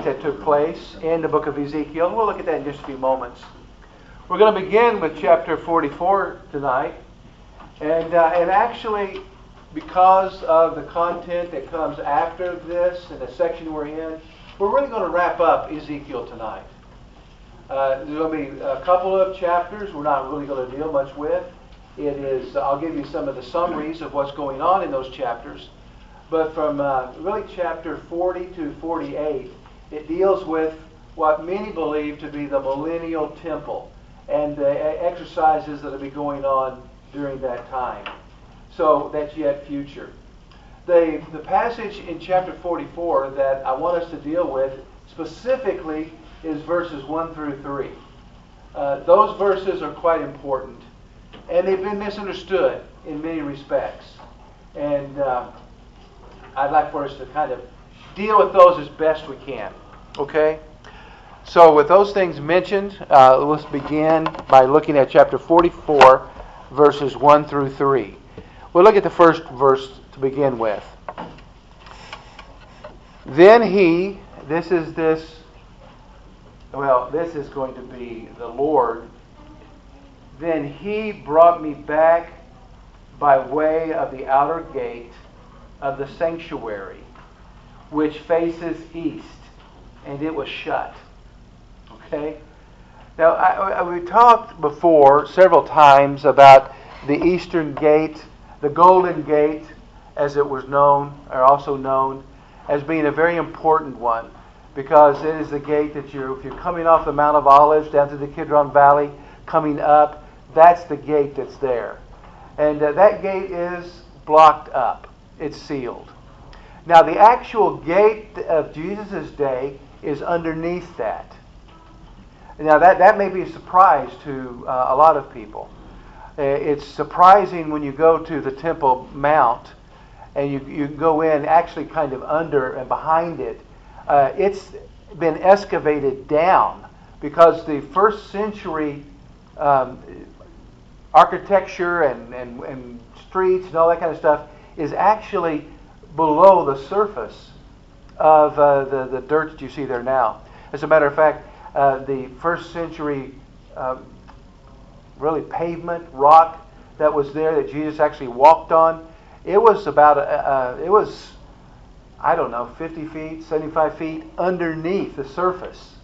that took place in the book of Ezekiel. We'll look at that in just a few moments. We're going to begin with chapter 44 tonight. And actually, because of the content that comes after this and the section we're in, we're really going to wrap up Ezekiel tonight. There's going to be a couple of chapters we're not really going to deal much with. I'll give you some of the summaries of what's going on in those chapters. But from really chapter 40 to 48, it deals with what many believe to be the millennial temple and the exercises that will be going on during that time. So that's yet future. The passage in chapter 44 that I want us to deal with specifically is verses 1 through 3. Those verses are quite important, and they've been misunderstood in many respects. And I'd like for us to kind of deal with those as best we can. Okay? So with those things mentioned, let's begin by looking at chapter 44, verses 1 through 3. We'll look at the first verse to begin with. Then this is going to be the Lord. Then he brought me back by way of the outer gate of the sanctuary, which faces east, and it was shut. Okay? Now, we talked before several times about the eastern gate, the golden gate, as it was known, or also known, as being a very important one, because it is the gate that if you're coming off the Mount of Olives down to the Kidron Valley, coming up, that's the gate that's there. And that gate is blocked up. It's sealed. Now, the actual gate of Jesus' day is underneath that. Now, that may be a surprise to a lot of people. It's surprising when you go to the Temple Mount and you go in actually kind of under and behind it. It's been excavated down because the first century architecture and streets and all that kind of stuff is actually below the surface of the dirt that you see there now. As a matter of fact, the first century really pavement, rock that was there that Jesus actually walked on, it was about, 50 feet, 75 feet underneath the surface.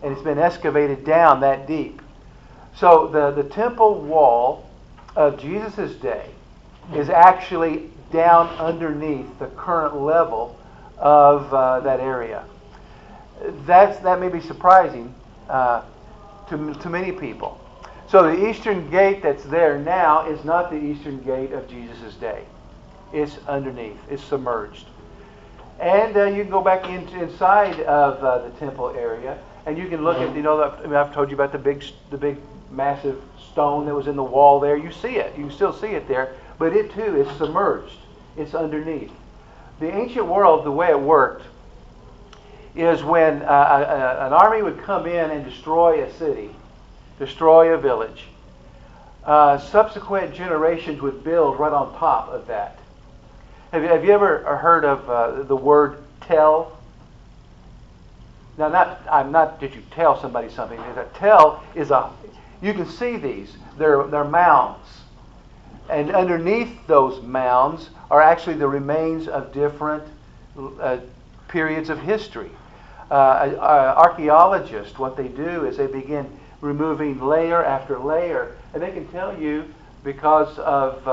And it's been excavated down that deep. So the temple wall of Jesus' day is actually down underneath the current level of that area. That may be surprising to many people. So the eastern gate that's there now is not the eastern gate of Jesus' day. It's underneath. It's submerged. And you can go back inside of the temple area, and you can look at, I've told you about the big massive stone that was in the wall there. You see it. You can still see it there. But it too is submerged. It's underneath. The ancient world, the way it worked, is when an army would come in and destroy a city, destroy a village, subsequent generations would build right on top of that. Have you ever heard of the word tell? Now, I'm not that you tell somebody something. A tell is you can see these. They're mounds. And underneath those mounds are actually the remains of different periods of history. Archaeologists, what they do is they begin removing layer after layer, and they can tell you, because of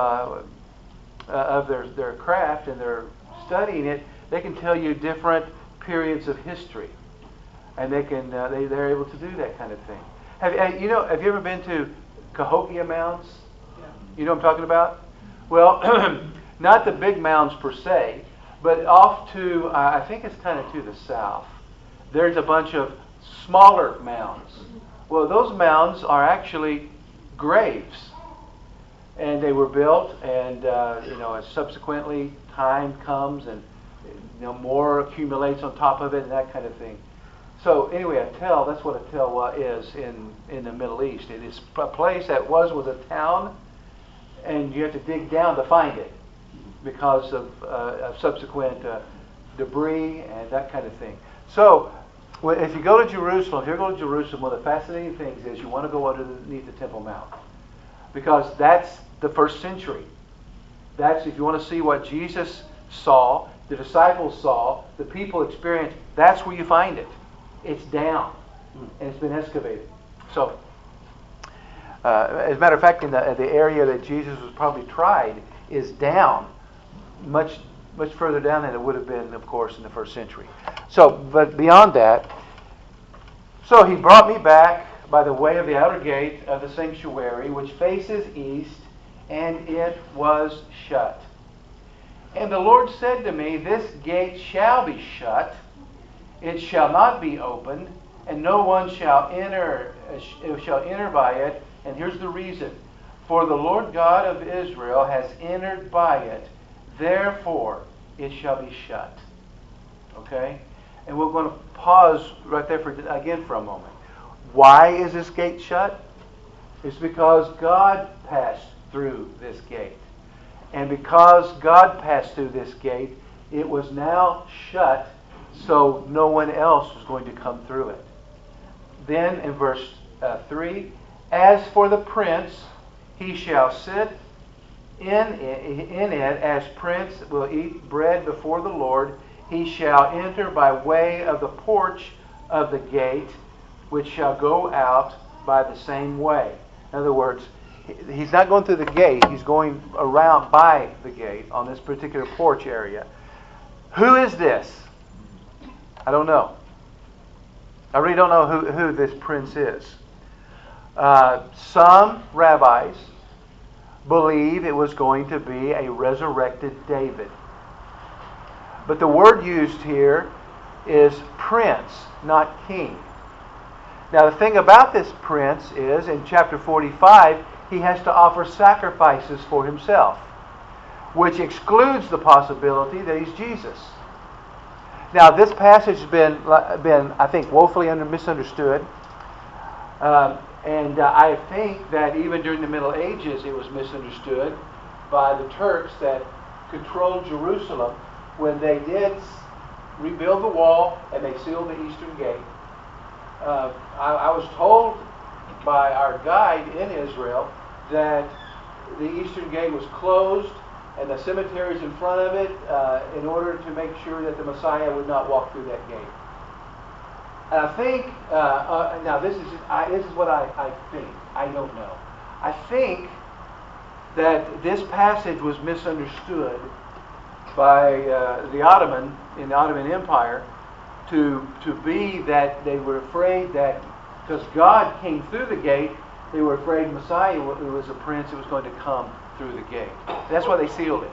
their craft and their studying it, they can tell you different periods of history, and they're able to do that kind of thing. Have you ever been to Cahokia mounds? Yeah. You know what I'm talking about? Well, not the big mounds per se, but off to I think it's kind of to the south. There's a bunch of smaller mounds. Well, those mounds are actually graves, and they were built, and as subsequently time comes, and more accumulates on top of it, and that kind of thing. So anyway, that's what a tell is in the Middle East. It is a place that was a town, and you have to dig down to find it because of subsequent debris and that kind of thing. So Well, if you go to Jerusalem, if you're going to Jerusalem, one of the fascinating things is you want to go underneath the Temple Mount. Because that's the first century. That's, if you want to see what Jesus saw, the disciples saw, the people experienced, that's where you find it. It's down. And it's been excavated. So, as a matter of fact, in the area that Jesus was probably tried is down, much further down than it would have been, of course, in the first century. So, but beyond that, so he brought me back by the way of the outer gate of the sanctuary, which faces east, and it was shut. And the Lord said to me, This gate shall be shut, it shall not be opened, and no one shall enter by it. And here's the reason. For the Lord God of Israel has entered by it, therefore it shall be shut. Okay? And we're going to pause right there for a moment. Why is this gate shut? It's because God passed through this gate. And because God passed through this gate, it was now shut, so no one else was going to come through it. Then in verse 3, As for the prince, he shall sit in it as prince will eat bread before the Lord. He shall enter by way of the porch of the gate, which shall go out by the same way. In other words, he's not going through the gate, he's going around by the gate on this particular porch area. Who is this? I don't know. I really don't know who this prince is. Some rabbis believe it was going to be a resurrected David. But the word used here is prince, not king. Now the thing about this prince is, in chapter 45, he has to offer sacrifices for himself, which excludes the possibility that he's Jesus. Now this passage has been I think, woefully misunderstood. And I think that even during the Middle Ages it was misunderstood by the Turks that controlled Jerusalem when they did rebuild the wall and they sealed the eastern gate. I was told by our guide in Israel that the eastern gate was closed and the cemeteries in front of it in order to make sure that the Messiah would not walk through that gate. And I think, now this is what I think. I don't know. I think that this passage was misunderstood by the Ottoman, in the Ottoman Empire, to be that they were afraid that, because God came through the gate, they were afraid Messiah, who was a prince, who was going to come through the gate. That's why they sealed it.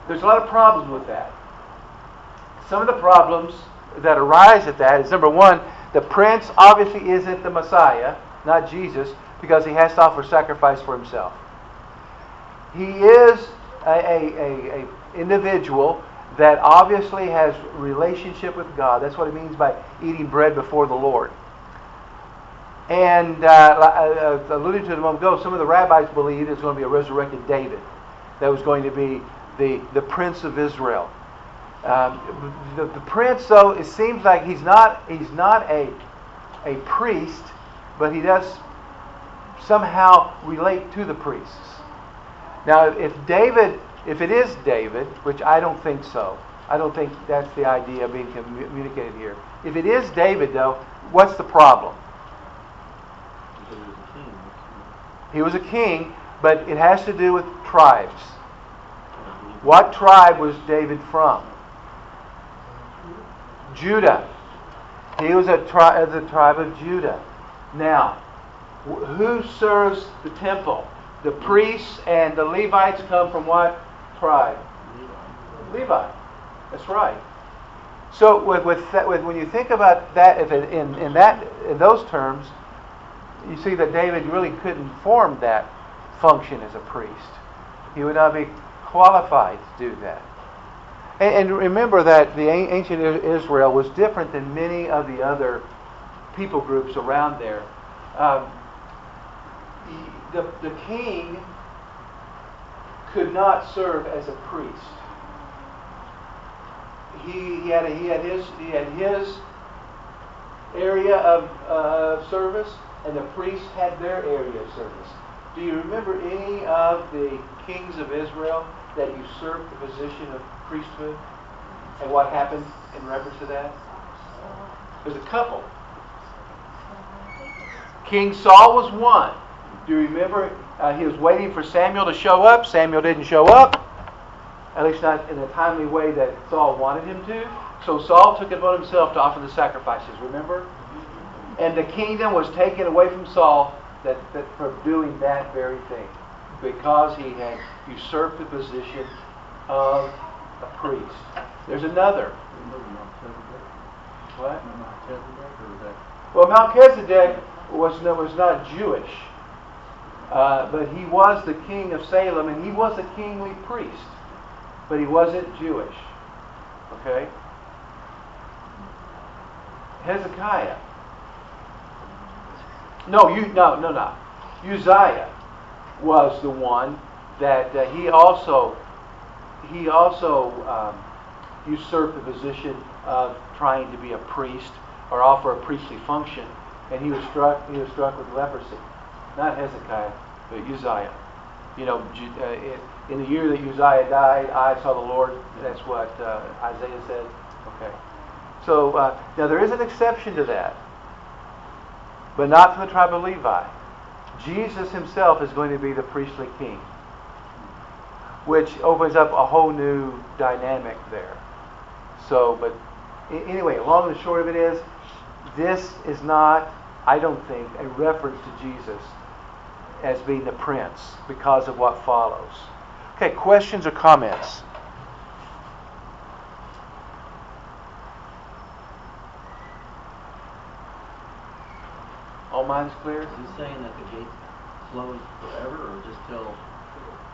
There's a lot of problems with that. Some of the problems that arise at that is, number one, the prince obviously isn't the Messiah, not Jesus, because he has to offer sacrifice for himself. He is a individual that obviously has relationship with God. That's what it means by eating bread before the Lord. And I alluded to it a moment ago, some of the rabbis believe it's going to be a resurrected David that was going to be the Prince of Israel. The prince, though, it seems like he's not a priest, but he does somehow relate to the priests. Now, if it is David, which I don't think so, I don't think that's the idea being communicated here. If it is David, though, what's the problem? He was a king, but it has to do with tribes. What tribe was David from? Judah. He was the tribe of Judah. Now, who serves the temple? The priests and the Levites come from what tribe? Levi. That's right. So when you think about that, in those terms, you see that David really couldn't perform that function as a priest. He would not be qualified to do that. And remember that the ancient Israel was different than many of the other people groups around there. The king could not serve as a priest. he had his area of service, and the priests had their area of service. Do you remember any of the kings of Israel that usurped the position of priesthood? And what happened in reference to that? There's a couple. King Saul was one. Do you remember? He was waiting for Samuel to show up. Samuel didn't show up. At least not in a timely way that Saul wanted him to. So Saul took it upon himself to offer the sacrifices, remember? And the kingdom was taken away from Saul for doing that very thing. Because he had usurped the position of a priest. There's another. What? Well, Melchizedek was not Jewish. But he was the king of Salem, and he was a kingly priest. But he wasn't Jewish. Okay? Hezekiah. No. Uzziah was the one that he also usurped the position of trying to be a priest or offer a priestly function, and he was struck with leprosy. Not Hezekiah, but Uzziah. You know, in the year that Uzziah died, I saw the Lord. That's what Isaiah said. Okay. So now there is an exception to that, but not for the tribe of Levi. Jesus himself is going to be the priestly king, which opens up a whole new dynamic there. So, but anyway, long and short of it is, this is not, I don't think, a reference to Jesus as being the prince because of what follows. Okay, questions or comments? All minds clear? Is he saying that the gate's closed forever, or just till?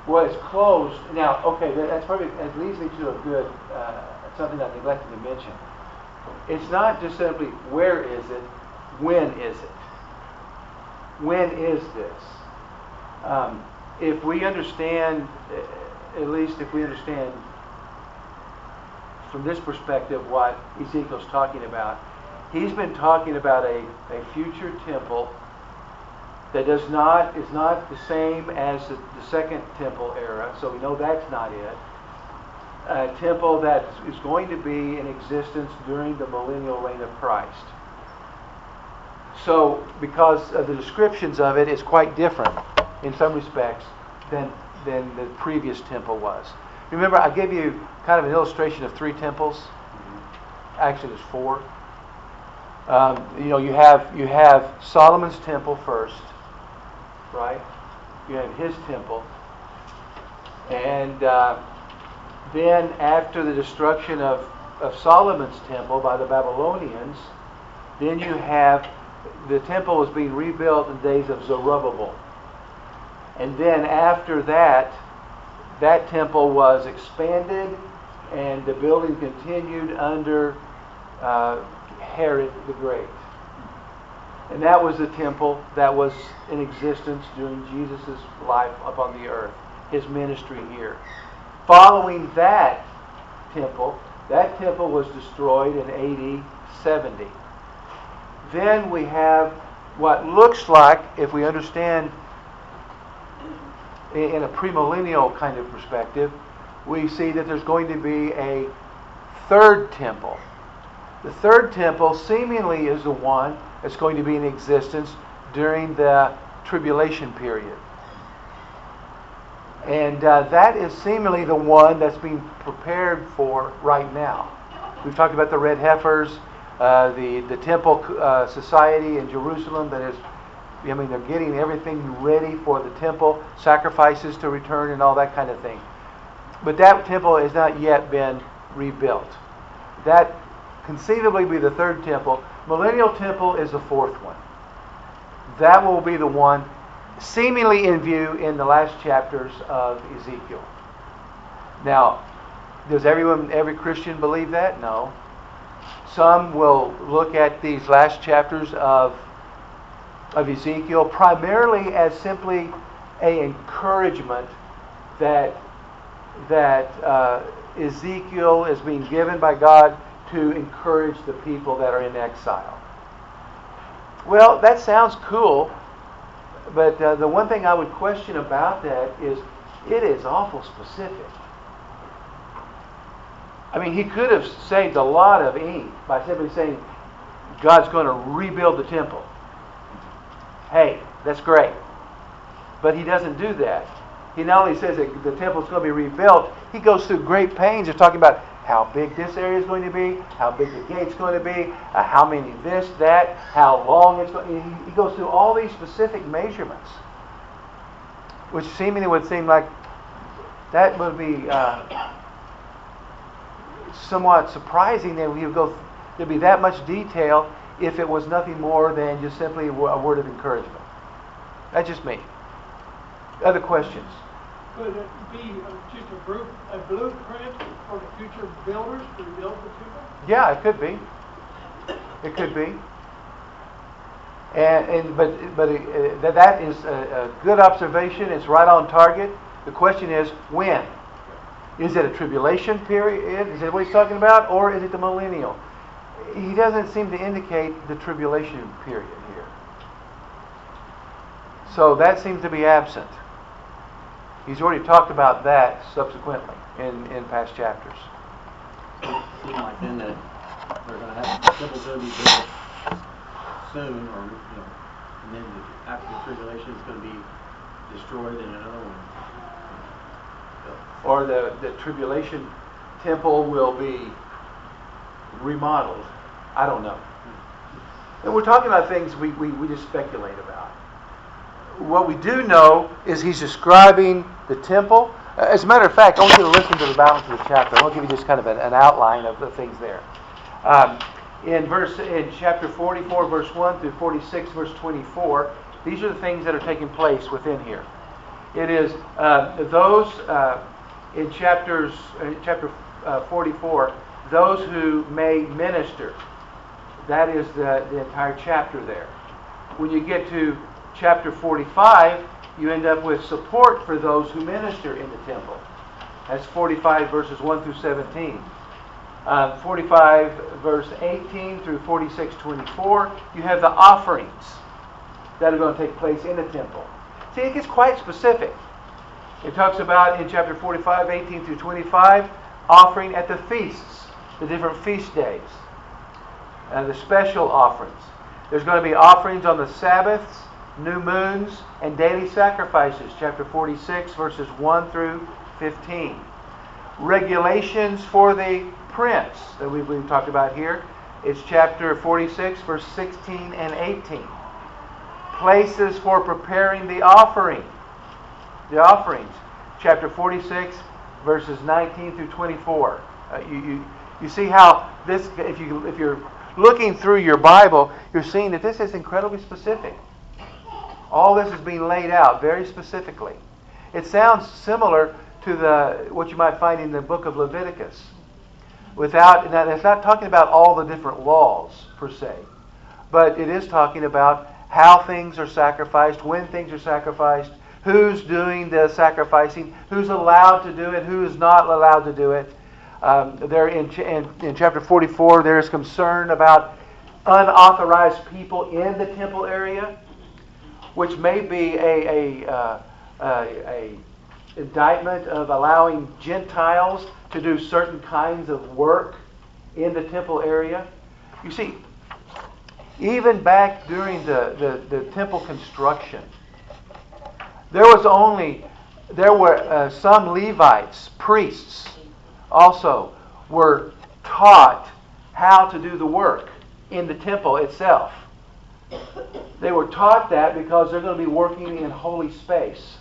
Well, it's closed now. Okay, that leads me to a good something I neglected to mention. It's not just simply where is it, when is it? When is this? If we understand, at least if we understand from this perspective what Ezekiel's talking about, he's been talking about a future temple that is not the same as the second temple era, so we know that's not it. A temple that is going to be in existence during the millennial reign of Christ. So, because of the descriptions of it, it's quite different in some respects than the previous temple was. Remember, I gave you kind of an illustration of 3 temples. Actually, there's 4. You have Solomon's temple first, right? You have his temple, and then after the destruction of Solomon's temple by the Babylonians, then you have the temple was being rebuilt in the days of Zerubbabel. And then after that, that temple was expanded and the building continued under Herod the Great. And that was the temple that was in existence during Jesus' life upon the earth, his ministry here. Following that temple was destroyed in AD 70. Then we have what looks like, if we understand in a premillennial kind of perspective, we see that there's going to be a third temple. The third temple seemingly is the one that's going to be in existence during the tribulation period. And that is seemingly the one that's being prepared for right now. We've talked about the red heifers, the temple society in Jerusalem that is, they're getting everything ready for the temple, sacrifices to return and all that kind of thing. But that temple has not yet been rebuilt. That conceivably be the third temple. Millennial temple is the fourth one. That will be the one seemingly in view in the last chapters of Ezekiel. Now, does every Christian believe that? No. Some will look at these last chapters of Ezekiel primarily as simply an encouragement that Ezekiel is being given by God to encourage the people that are in exile. Well, that sounds cool, but the one thing I would question about that is it is awful specific. I mean, he could have saved a lot of ink by simply saying God's going to rebuild the temple. Hey, that's great. But he doesn't do that. He not only says that the temple is going to be rebuilt, he goes through great pains of talking about how big this area is going to be, how big the gate's going to be, how many this, that, how long it's going to be. He goes through all these specific measurements, which seemingly would seem like that would be somewhat surprising that there'd be that much detail if it was nothing more than just simply a word of encouragement. That's just me. Other questions? Could it be just a blueprint for the future builders to rebuild the temple? Yeah, it could be. It could be. But that is a good observation. It's right on target. The question is when. Is it a tribulation period? Is that what he's talking about? Or is it the millennial? He doesn't seem to indicate the tribulation period here. So that seems to be absent. He's already talked about that subsequently in past chapters. It seems like then that they're going to have the temple's going to be built soon, or and then after the tribulation it's going to be destroyed and another one. Or the tribulation temple will be remodeled. I don't know. And we're talking about things we just speculate about. What we do know is he's describing the temple. As a matter of fact, I want you to listen to the balance of the chapter. I'll give you just kind of an outline of the things there. In chapter 44, verse 1 through 46, verse 24, these are the things that are taking place within here. It is those in chapter 44, those who may minister. That is the entire chapter there. When you get to chapter 45, you end up with support for those who minister in the temple. That's 45 verses 1 through 17. 45 verse 18 through 46:24, you have the offerings that are going to take place in the temple. See, it gets quite specific. It talks about in chapter 45, 18 through 25, offering at the feasts, the different feast days, the special offerings. There's going to be offerings on the Sabbaths, new moons, and daily sacrifices, chapter 46, verses 1 through 15. Regulations for the prince that we've talked about here. It's chapter 46, verse 16 and 18. Places for preparing the offerings, chapter 46, verses 19 through 24. You see how this, if you're looking through your Bible, you're seeing that this is incredibly specific. All this is being laid out very specifically. It sounds similar to what you might find in the book of Leviticus. Now, it's not talking about all the different laws per se, but it is talking about how things are sacrificed, when things are sacrificed, who's doing the sacrificing, who's allowed to do it, who is not allowed to do it. There in chapter 44, there is concern about unauthorized people in the temple area, which may be a indictment of allowing Gentiles to do certain kinds of work in the temple area. You see, even back during the temple construction, there were some Levites, priests, also were taught how to do the work in the temple itself. They were taught that because they're going to be working in holy space.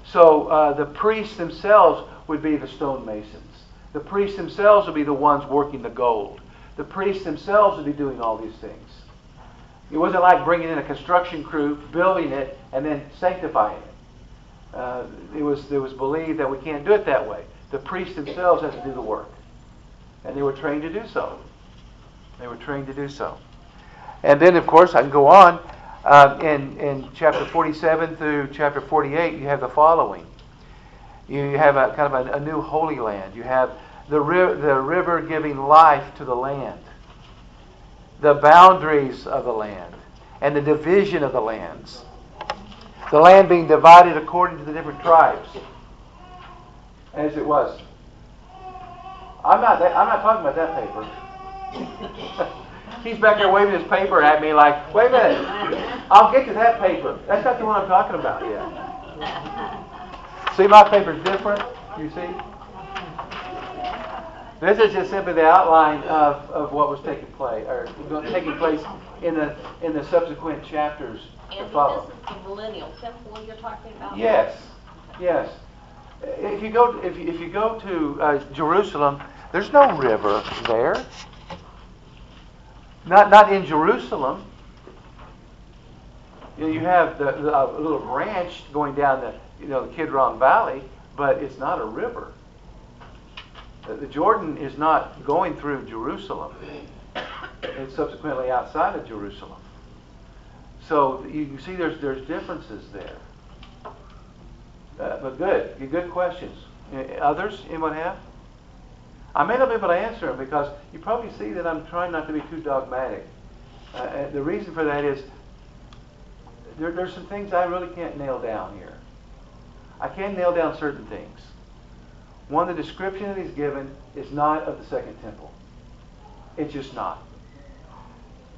So the priests themselves would be the stonemasons. The priests themselves would be the ones working the gold. The priests themselves would be doing all these things. It wasn't like bringing in a construction crew, building it, and then sanctifying it. It was believed that we can't do it that way. The priests themselves had to do the work. And they were trained to do so. And then, of course, I can go on. In chapter 47 through chapter 48, you have the following. You have a kind of a new holy land. You have the river giving life to the land, the boundaries of the land, and the division of the lands. The land being divided according to the different tribes, as it was. I'm not talking about that paper. He's back there waving his paper at me like, wait a minute, I'll get to that paper. That's not the one I'm talking about yet. See, my paper's different, you see? This is just simply the outline of what was taking place in the subsequent chapters to follow. This is the millennial temple you're talking about? Yes. If you go to Jerusalem, there's no river there. Not in Jerusalem. You have the little branch going down the Kidron Valley, but it's not a river. The Jordan is not going through Jerusalem. It's subsequently outside of Jerusalem. So you can see there's differences there. But good questions. Others? Anyone have? I may not be able to answer them because you probably see that I'm trying not to be too dogmatic. The reason for that is there's some things I really can't nail down here. I can't nail down certain things. One, the description that he's given is not of the second temple. It's just not.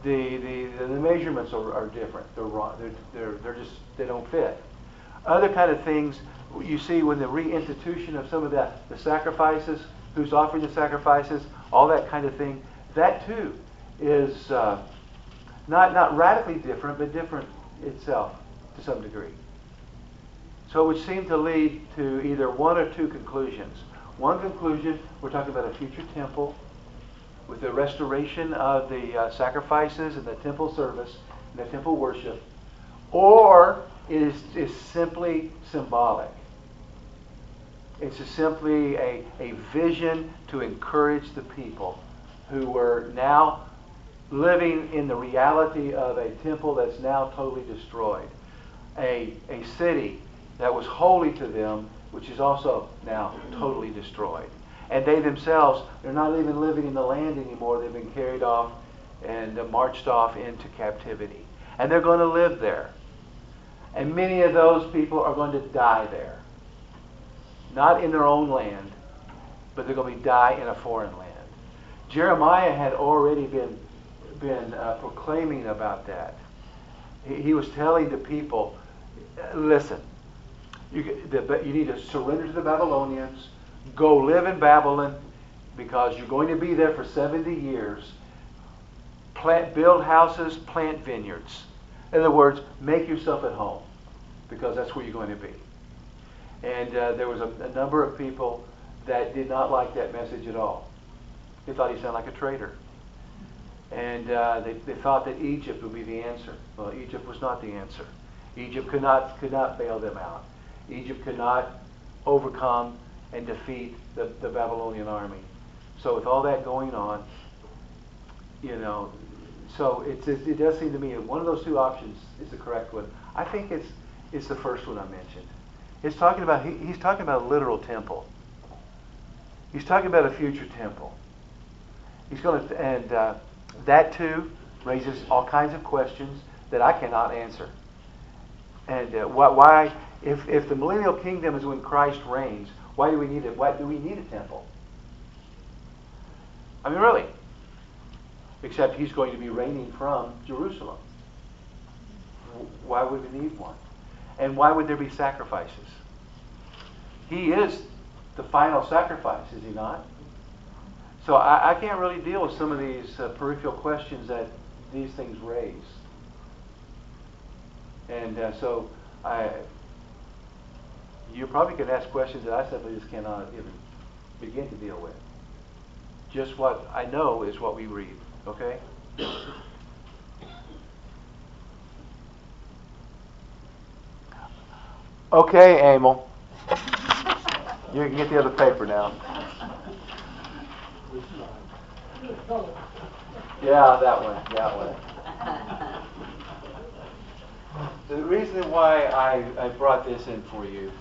The measurements are different. They're wrong. They don't fit. Other kind of things you see when the reinstitution of some of the sacrifices, who's offering the sacrifices, all that kind of thing. That too is not radically different, but different itself to some degree. So it would seem to lead to either one or two conclusions. One conclusion, we're talking about a future temple with the restoration of the sacrifices and the temple service and the temple worship, or it is simply symbolic. It's just simply a vision to encourage the people who were now living in the reality of a temple that's now totally destroyed. A city that was holy to them, which is also now totally destroyed. And they themselves, they're not even living in the land anymore. They've been carried off and marched off into captivity. And they're going to live there. And many of those people are going to die there. Not in their own land, but they're going to die in a foreign land. Jeremiah had already been proclaiming about that. He was telling the people, listen, you need to surrender to the Babylonians, go live in Babylon, because you're going to be there for 70 years. Build houses, plant vineyards. In other words, make yourself at home, because that's where you're going to be. And there was a number of people that did not like that message at all. They thought he sounded like a traitor. And they thought that Egypt would be the answer. Well, Egypt was not the answer. Egypt could not bail them out. Egypt could not overcome and defeat the Babylonian army. So with all that going on, so it does seem to me that one of those two options is the correct one. I think it's the first one I mentioned. He's talking about a literal temple. He's talking about a future temple. He's going to, and that too raises all kinds of questions that I cannot answer. And why, if the millennial kingdom is when Christ reigns, why do we need it? Why do we need a temple? I mean, really. Except he's going to be reigning from Jerusalem. Why would we need one? And why would there be sacrifices? He is the final sacrifice, is he not? So I can't really deal with some of these peripheral questions that these things raise. And so you probably can ask questions that I simply just cannot even begin to deal with. Just what I know is what we read. Okay? Okay, Emil. You can get the other paper now. Yeah, that one. The reason why I brought this in for you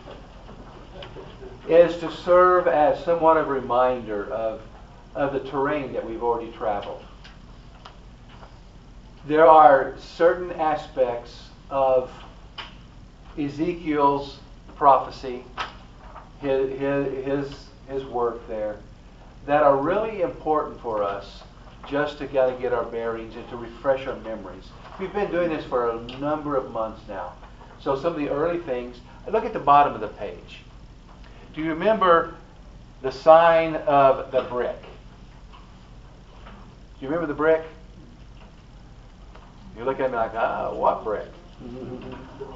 is to serve as somewhat of a reminder of the terrain that we've already traveled. There are certain aspects of Ezekiel's prophecy, his work there, that are really important for us just to kind of get our bearings and to refresh our memories. We've been doing this for a number of months now. So some of the early things, look at the bottom of the page. Do you remember the sign of the brick? Do you remember the brick? You look at me like, what brick?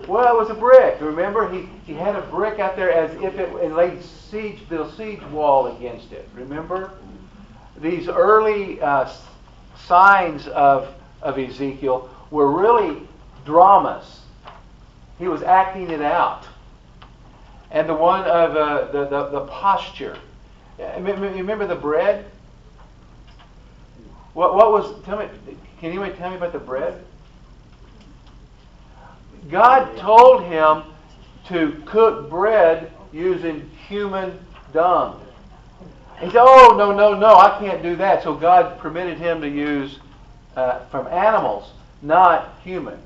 Well, it was a brick. Remember, he had a brick out there as if it and laid the siege wall against it. Remember? These early signs of Ezekiel were really dramas. He was acting it out. And the one of the posture. Remember the bread? What was? Tell me. Can anyone tell me about the bread? God told him to cook bread using human dung. He said, "Oh, no, I can't do that." So God permitted him to use from animals, not human.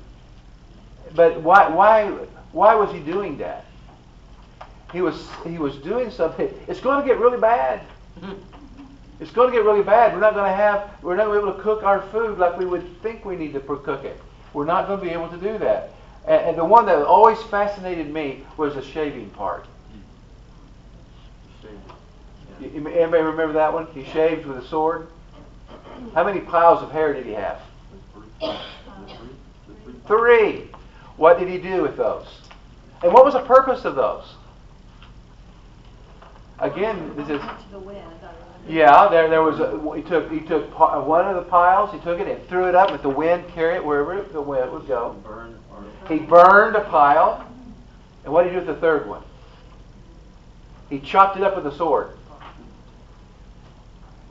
But why was he doing that? He was doing something. It's going to get really bad. It's going to get really bad. We're not going to be able to cook our food like we would think we need to cook it. We're not going to be able to do that. And the one that always fascinated me was the shaving part. Anybody remember that one? He shaved with a sword. How many piles of hair did he have? 3. What did he do with those? And what was the purpose of those? Again, this is. Yeah, there was. He took one of the piles. He took it and threw it up, and the wind carried it wherever the wind would go. He burned a pile, and what did he do with the third one? He chopped it up with a sword.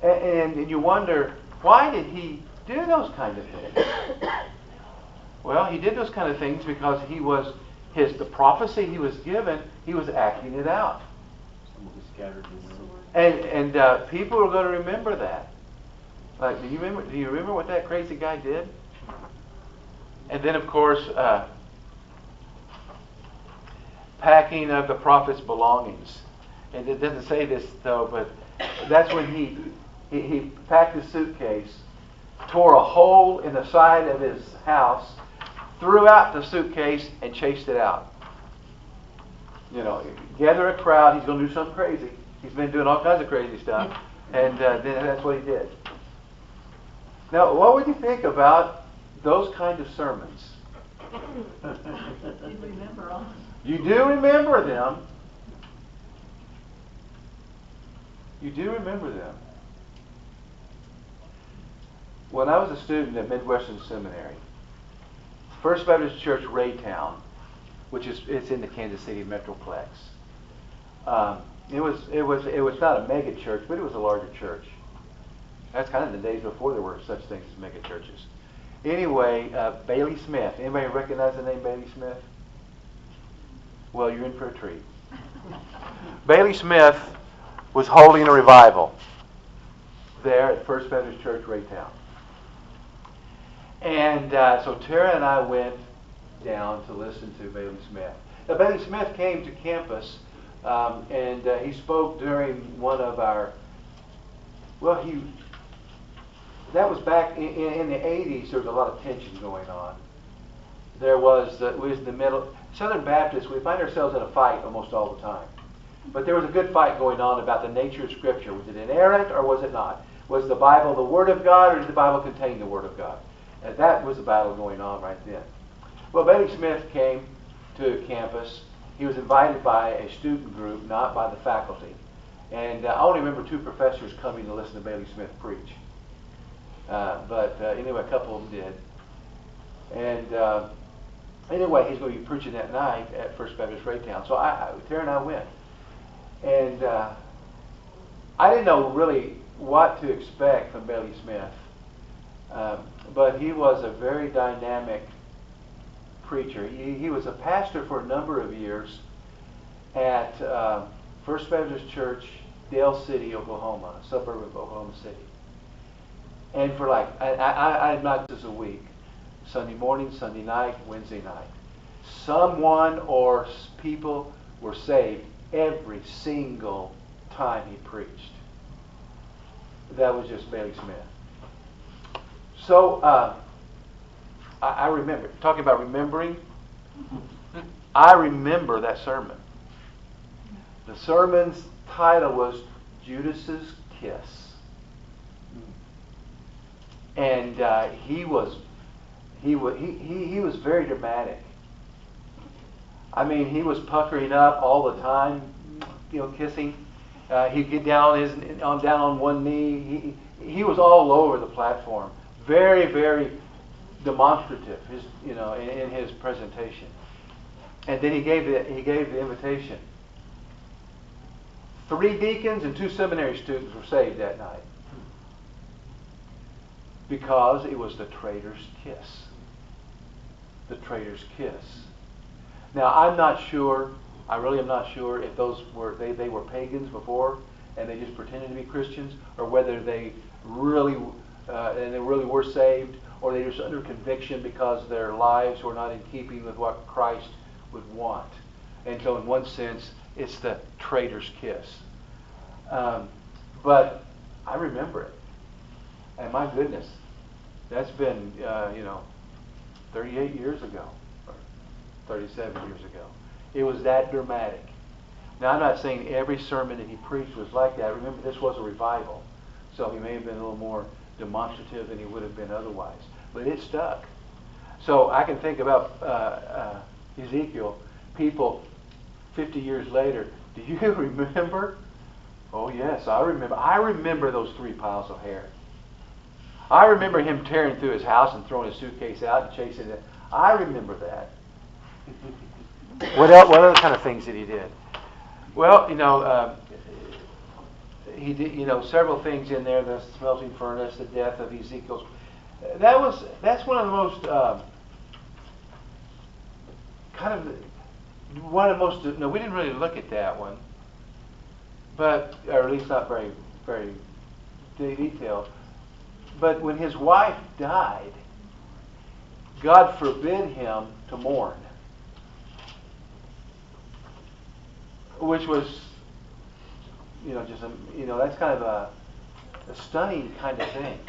And you wonder, why did he do those kind of things? Well, he did those kind of things because the prophecy he was given, he was acting it out. And people are going to remember that. Like, do you remember what that crazy guy did? And then, of course, packing of the prophet's belongings. And it doesn't say this though, but that's when he packed his suitcase, tore a hole in the side of his house, threw out the suitcase, and chased it out. Gather a crowd. He's going to do something crazy. He's been doing all kinds of crazy stuff, and then that's what he did. Now, what would you think about those kind of sermons? You do remember them. You do remember them. When I was a student at Midwestern Seminary, First Baptist Church Raytown, it's in the Kansas City Metroplex. It was not a mega church, but it was a larger church. That's kind of the days before there were such things as mega churches. Anyway, Bailey Smith. Anybody recognize the name Bailey Smith? Well, you're in for a treat. Bailey Smith was holding a revival there at First Baptist Church Raytown. And so Tara and I went down to listen to Bailey Smith. Now, Bailey Smith came to campus and he spoke during one of our, that was back in the 80s. There was a lot of tension going on. We was in the middle. Southern Baptists, we find ourselves in a fight almost all the time. But there was a good fight going on about the nature of Scripture. Was it inerrant or was it not? Was the Bible the Word of God or did the Bible contain the Word of God? And that was the battle going on right then. Well, Bailey Smith came to campus. He was invited by a student group, not by the faculty. And I only remember 2 professors coming to listen to Bailey Smith preach. But anyway, a couple of them did. And anyway, he's going to be preaching that night at First Baptist Raytown. So Tara and I went. And I didn't know really what to expect from Bailey Smith. But he was a very dynamic preacher. He was a pastor for a number of years at First Baptist Church, Dale City, Oklahoma, a suburb of Oklahoma City. And for I knocked this a week. Sunday morning, Sunday night, Wednesday night. Someone or people were saved every single time he preached. That was just Bailey Smith. So, I remember, talking about remembering, I remember that sermon. The sermon's title was Judas's Kiss. And he was very dramatic. I mean, he was puckering up all the time, kissing. He'd get down on one knee. He was all over the platform. Very, very demonstrative. In his presentation. And then he gave the invitation. 3 deacons and 2 seminary students were saved that night. Because it was the traitor's kiss. The traitor's kiss. Now, I'm not sure, I really am not sure if those were, they were pagans before and they just pretended to be Christians, or whether they really were saved, or they were just under conviction because their lives were not in keeping with what Christ would want. And so in one sense, it's the traitor's kiss. But I remember it. And my goodness, that's been, 38 years ago, or 37 years ago. It was that dramatic. Now, I'm not saying every sermon that he preached was like that. Remember, this was a revival. So he may have been a little more demonstrative than he would have been otherwise. But it stuck. So I can think about Ezekiel, people 50 years later, do you remember? Oh, yes, I remember. I remember those 3 piles of hair. I remember him tearing through his house and throwing his suitcase out and chasing it. I remember that. What else? What other kind of things that he did? Well, he did, several things in there. The smelting furnace, the death of Ezekiel's. That's one of the most we didn't really look at that one, but or at least not very, very detailed. But when his wife died, God forbid him to mourn, which was, that's kind of a stunning kind of thing,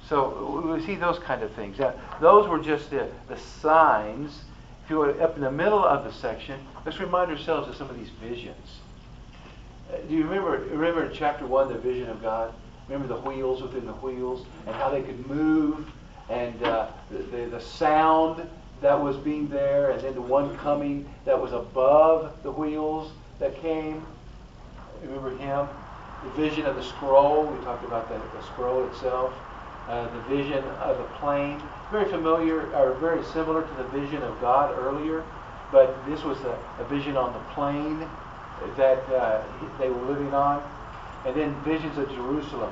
So we see those kind of things. Now, those were just the signs. If you were up in the middle of the section, let's remind ourselves of some of these visions. Do you remember in chapter 1 the vision of God? Remember the wheels within the wheels and how they could move, and the sound that was being there, and then the one coming that was above the wheels that came. Remember him? The vision of the scroll. We talked about the scroll itself. The vision of the plane. Very familiar, or very similar to the vision of God earlier, but this was a vision on the plane that they were living on. And then visions of Jerusalem.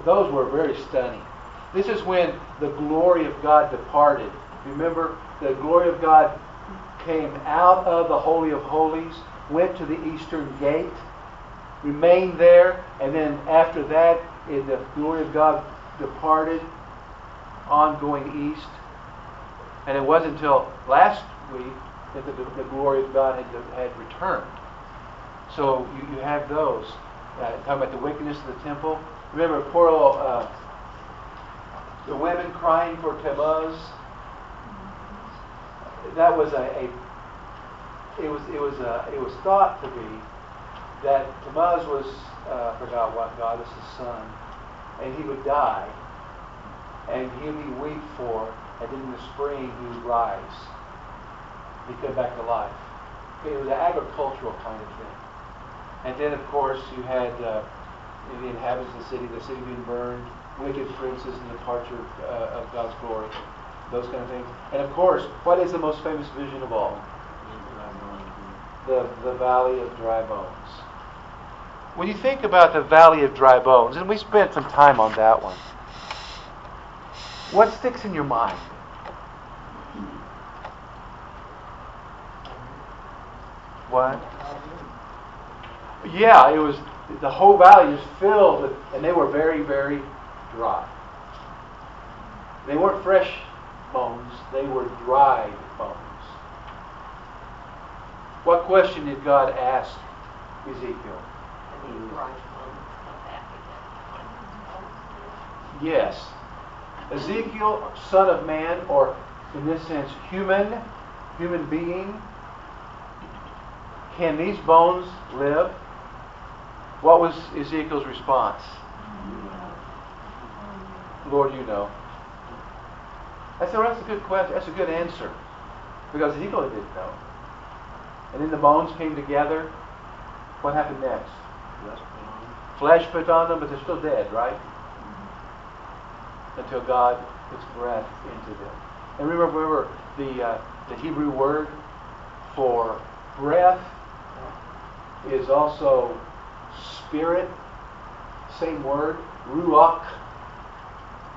Those were very stunning. This is when the glory of God departed. Remember, the glory of God came out of the Holy of Holies, went to the eastern gate, remained there, and then after that, the glory of God departed on going east. And it wasn't until last week that the glory of God had returned. So you have those. Talking about the wickedness of the temple. Remember, poor old, the women crying for Tammuz. That was it was thought to be that Tammuz was I forgot what goddess's son, and he would die, and he'd be weep for, and then in the spring he would rise. He'd come back to life. It was an agricultural kind of thing. And then, of course, you had the inhabitants of the city being burned, wicked princes and departure of God's glory, those kind of things. And of course, what is the most famous vision of all? The Valley of Dry Bones. When you think about the Valley of Dry Bones, and we spent some time on that one, what sticks in your mind? What? Yeah, it was, the whole valley was filled with, and they were very, very dry. They weren't fresh bones, they were dried bones. What question did God ask Ezekiel? Yes. Ezekiel, son of man, or in this sense, human being, can these bones live? What was Ezekiel's response? Lord, you know. That's a good question. That's a good answer. Because Ezekiel didn't know. And then the bones came together. What happened next? Flesh put on them, but they're still dead, right? Until God puts breath into them. And remember the Hebrew word for breath is also spirit. Same word, ruach.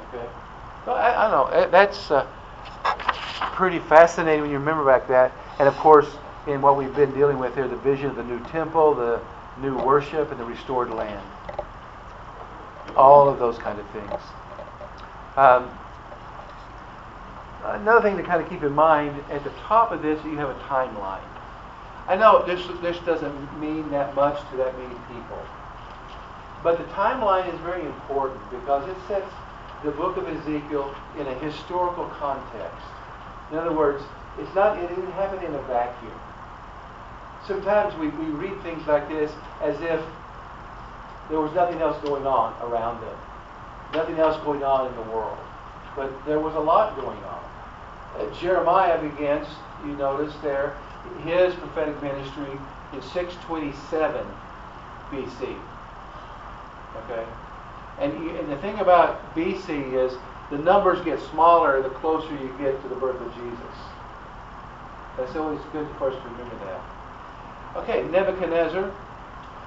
Okay. So I don't know. That's pretty fascinating when you remember back that. And of course, in what we've been dealing with here, the vision of the new temple, the new worship, and the restored land. All of those kind of things. Another thing to kind of keep in mind, at the top of this, you have a timeline. I know this doesn't mean that much to that many people. But the timeline is very important because it sets the book of Ezekiel in a historical context. In other words, it didn't happen in a vacuum. Sometimes we read things like this as if there was nothing else going on around them. Nothing else going on in the world. But there was a lot going on. Jeremiah begins, you notice there, his prophetic ministry in 627 BC. Okay? And the thing about BC is the numbers get smaller the closer you get to the birth of Jesus. That's always good for us to remember that. Okay, Nebuchadnezzar,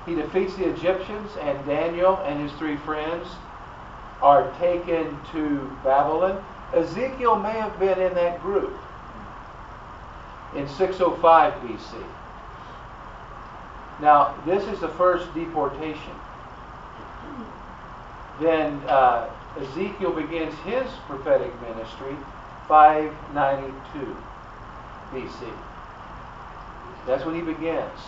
he defeats the Egyptians, and Daniel and his 3 friends are taken to Babylon. Ezekiel may have been in that group in 605 BC. Now, this is the first deportation. Then Ezekiel begins his prophetic ministry 592 BC. That's when he begins.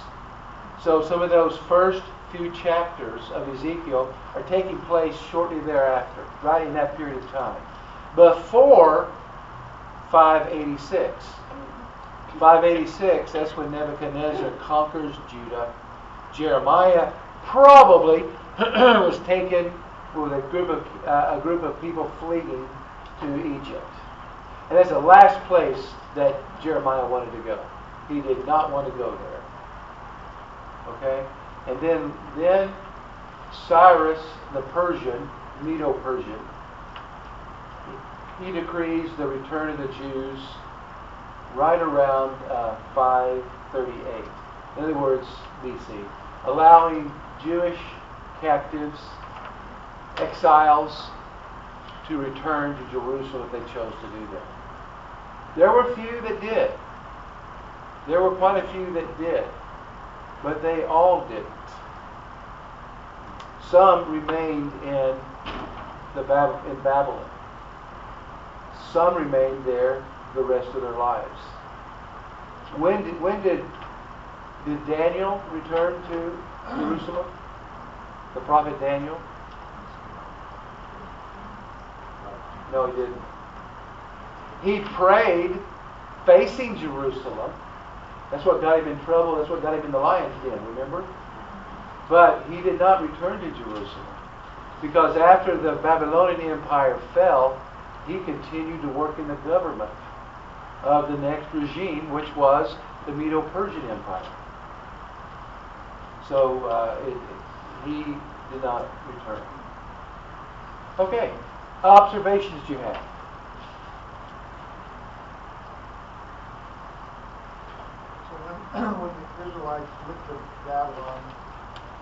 So some of those first few chapters of Ezekiel are taking place shortly thereafter, right in that period of time. Before 586. 586, that's when Nebuchadnezzar conquers Judah. Jeremiah probably was taken with a group of people fleeing to Egypt. And that's the last place that Jeremiah wanted to go. He did not want to go there. Okay? And then Cyrus the Persian, Medo-Persian, he decrees the return of the Jews right around 538. In other words, BC. Allowing Jewish captives, exiles, to return to Jerusalem if they chose to do that. There were few that did. There were quite a few that did. But they all didn't. Some remained in Babylon. Some remained there the rest of their lives. When did Daniel return to Jerusalem? The prophet Daniel? No, he didn't. He prayed facing Jerusalem. That's what got him in trouble. That's what got him in the lion's den, remember? But he did not return to Jerusalem. Because after the Babylonian Empire fell, he continued to work in the government of the next regime, which was the Medo-Persian Empire. So he did not return. Okay, observations you have. When the Israelites went to Babylon,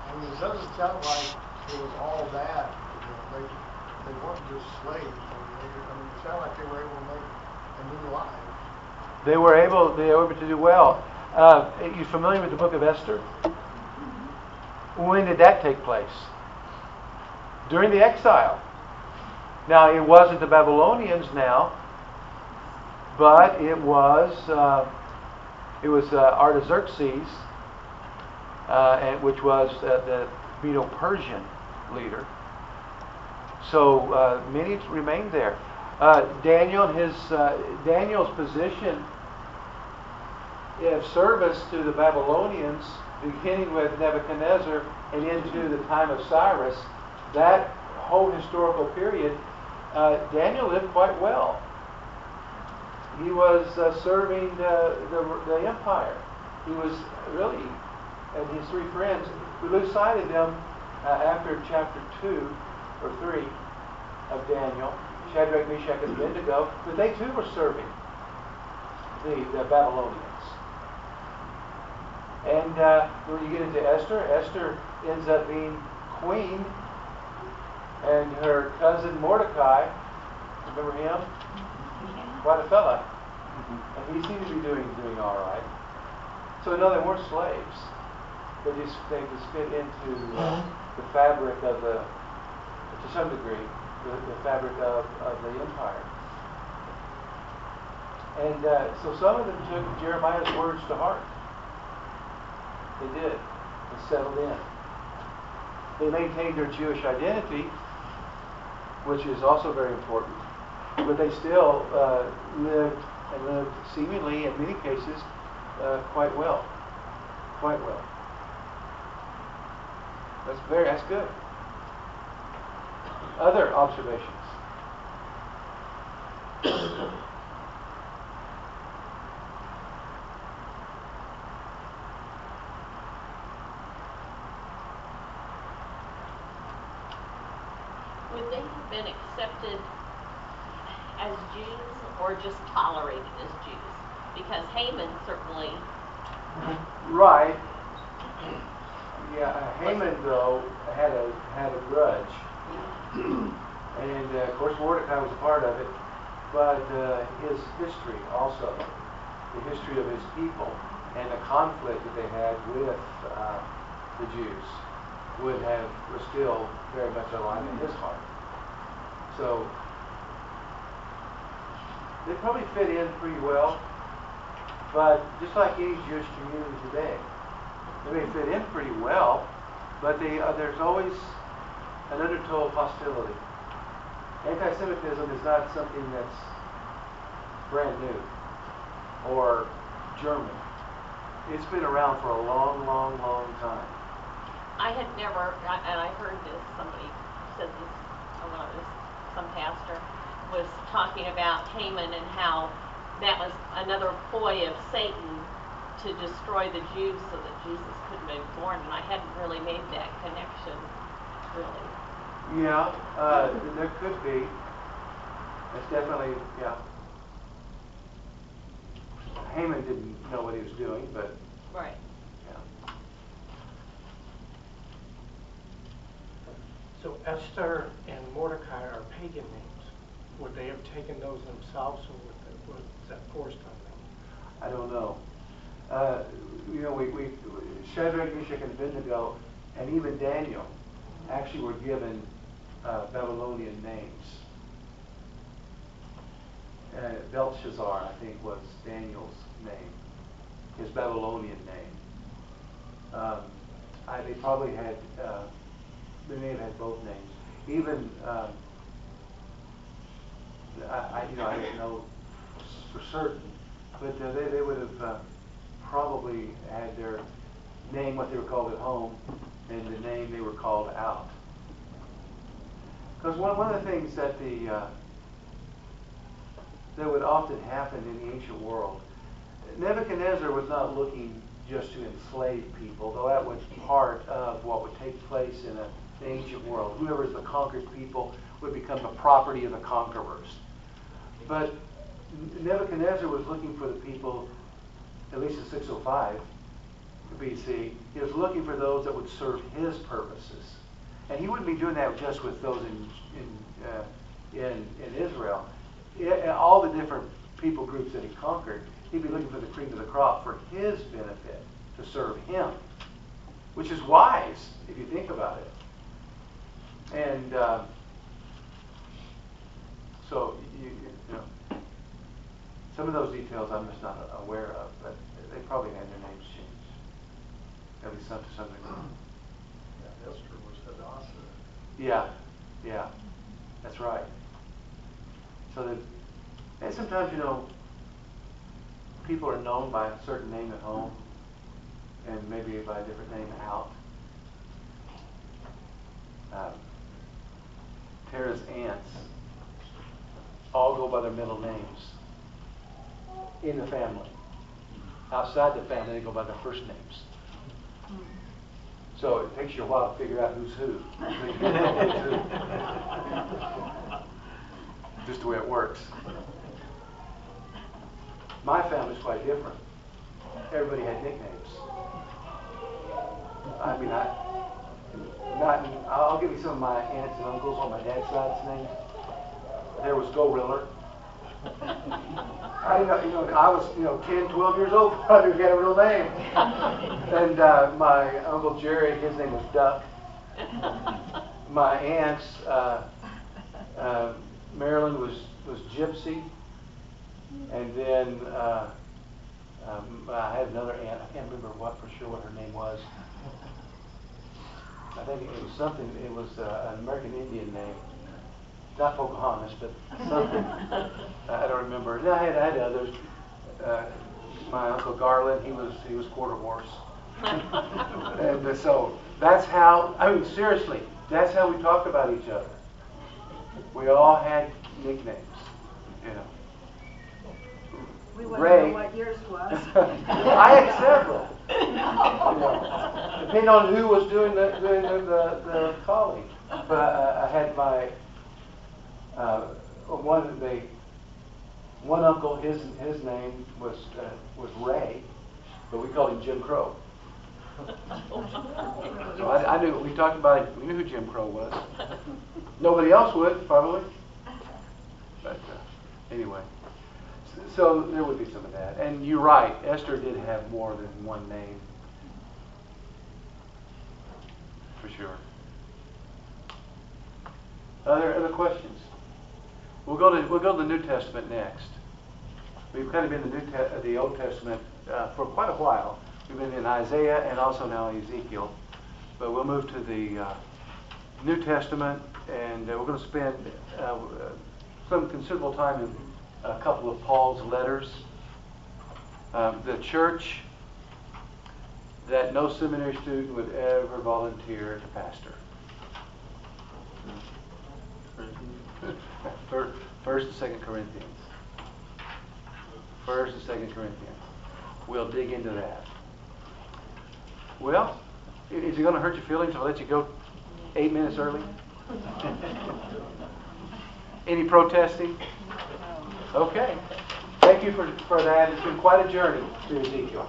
I mean, it doesn't sound like it was all bad. They weren't just slaves. It sounded like they were able to make a new life. They were able to do well. You familiar with the book of Esther? When did that take place? During the exile. Now, it wasn't the Babylonians now, but it was Artaxerxes, which was the Medo-Persian leader. So many remained there. Daniel's position of service to the Babylonians, beginning with Nebuchadnezzar and into the time of Cyrus, that whole historical period, Daniel lived quite well. He was serving the empire. He was really, and his three friends, we lose sight of them after chapter 2 or 3 of Daniel, Shadrach, Meshach, and Abednego, but they too were serving the Babylonians. And when you get into Esther, Esther ends up being queen, and her cousin Mordecai, remember him? Quite a fella. And he seemed to be doing all right. So no, they weren't slaves. They just fit into the fabric of to some degree, the fabric of the empire. And so some of them took Jeremiah's words to heart. They did, and settled in. They maintained their Jewish identity, which is also very important, but they still lived seemingly, in many cases, quite well. Quite well. That's good. Other observations? Would they have been accepted as Jews or just tolerated as Jews? Because Haman certainly... Right. Yeah, Haman though had a grudge, and of course Mordecai was a part of it, but his history also, the history of his people, and the conflict that they had with the Jews was still very much alive in his heart. So they probably fit in pretty well, but just like any Jewish community today, they may fit in pretty well, but there's always an undertow of hostility. Anti-Semitism is not something that's brand new or German. It's been around for a long, long, long time. I had never, and I heard this, somebody said this, some pastor was talking about Haman and how that was another ploy of Satan to destroy the Jews so that Jesus couldn't be born, and I hadn't really made that connection, really. Yeah, there could be. It's definitely, yeah. Haman didn't know what he was doing, but... Right. Yeah. So Esther and Mordecai are pagan names. Would they have taken those themselves, or was that forced on them? I don't know. We Shadrach, Meshach, and Abednego, and even Daniel actually were given Babylonian names. Belshazzar, I think, was Daniel's name, his Babylonian name. They probably had, they may have had both names. Even, I don't know for certain, but they would have probably had their name, what they were called at home, and the name they were called out. Because one of the things that that would often happen in the ancient world, Nebuchadnezzar was not looking just to enslave people, though that was part of what would take place in an ancient world. Whoever is the conquered people would become the property of the conquerors. But Nebuchadnezzar was looking for the people, at least in 605 BC, he was looking for those that would serve his purposes. And he wouldn't be doing that just with those in Israel. All the different people groups that he conquered, He'd be looking for the cream of the crop for his benefit, to serve him, which is wise if you think about it. And so you know, some of those details I'm just not aware of, but they probably had their names changed, at least to some degree. Yeah, Esther was Hadassah. Yeah, that's right. So that, and sometimes, you know, people are known by a certain name at home, and maybe by a different name out. Tara's aunts all go by their middle names in the family. Outside the family, they go by their first names. So it takes you a while to figure out who's who. Just the way it works. My family's quite different. Everybody had nicknames. I mean, I'll give you some of my aunts and uncles on my dad's side's name. There was Gorilla. I was 10, 12 years old. I knew he had a real name. And my Uncle Jerry, his name was Duck. My aunts, Marilyn was Gypsy. And then I had another aunt. I can't remember what her name was. I think it was something. It was an American Indian name. Not Pocahontas, but something. I don't remember. And I had others. My Uncle Garland, he was quarter horse. And so that's how. I mean, seriously, that's how we talked about each other. We all had nicknames, you know. We want to Ray. know what yours was. I had several. You know, depending on who was doing the calling. But I had my one uncle. His name was Ray, but we called him Jim Crow. So I knew, we talked about it. We knew who Jim Crow was. Nobody else would probably. But anyway. So there would be some of that. And you're right, Esther did have more than one name. For sure. Other questions? We'll go to the New Testament next. We've kind of been in the Old Testament for quite a while. We've been in Isaiah and also now Ezekiel. But we'll move to the New Testament, and we're going to spend some considerable time in a couple of Paul's letters. The church that no seminary student would ever volunteer to pastor. First and Second Corinthians. First and Second Corinthians. We'll dig into that. Well, is it going to hurt your feelings if I let you go 8 minutes early? Any protesting? Okay. Thank you for that. It's been quite a journey to Ezekiel.